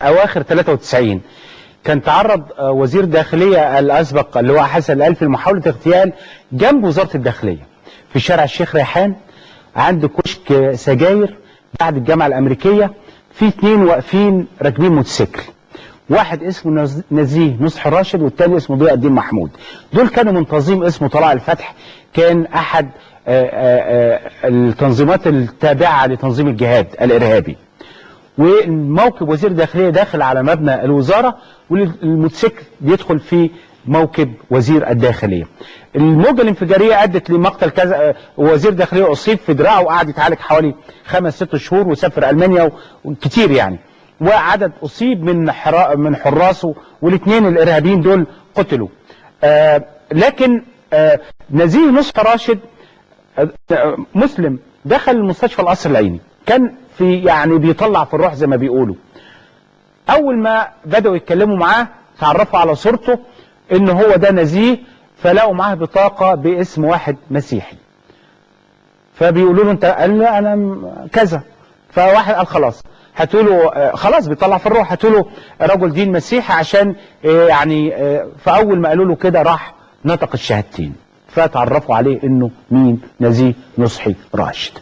اواخر 93 كان تعرض وزير الداخليه الاسبق اللي هو حسن الالفي لمحاوله اغتيال جنب وزاره الداخليه في شارع الشيخ ريحان عند كشك سجاير بعد الجامعه الامريكيه. في اثنين واقفين راكبين موتوسيكل، واحد اسمه نزيه نصح راشد والثاني اسمه ضياء الدين محمود. دول كانوا من تنظيم اسمه طلائع الفتح، كان احد التنظيمات التابعه لتنظيم الجهاد الارهابي. والموكب وزير الداخليه داخل على مبنى الوزاره والموتوسيكل بيدخل في موكب وزير الداخليه. الموجه الانفجاريه ادت لمقتل كذا وزير الداخليه اصيب في دراعه وقعد يتعالج حوالي 5-6 شهور وسافر المانيا وكتير يعني. وعدد اصيب من حراسه، والاثنين الارهابيين دول قتلوا. لكن نزيه نصح راشد مسلم دخل المستشفى القصر العيني، كان في يعني بيطلع في الروح زي ما بيقولوا. اول ما بدأوا يتكلموا معاه تعرفوا على صورته ان هو ده نزيه، فلقوا معاه بطاقة باسم واحد مسيحي، فبيقولوا له انت، قال له انا كذا. فواحد قال خلاص هاتوا له، خلاص بيطلع في الروح، هاتوا له رجل دين مسيحي عشان يعني. فاول ما قالوا له كده راح نطق الشهادتين، فتعرفوا عليه انه مين؟ نزيه نصحي راشد.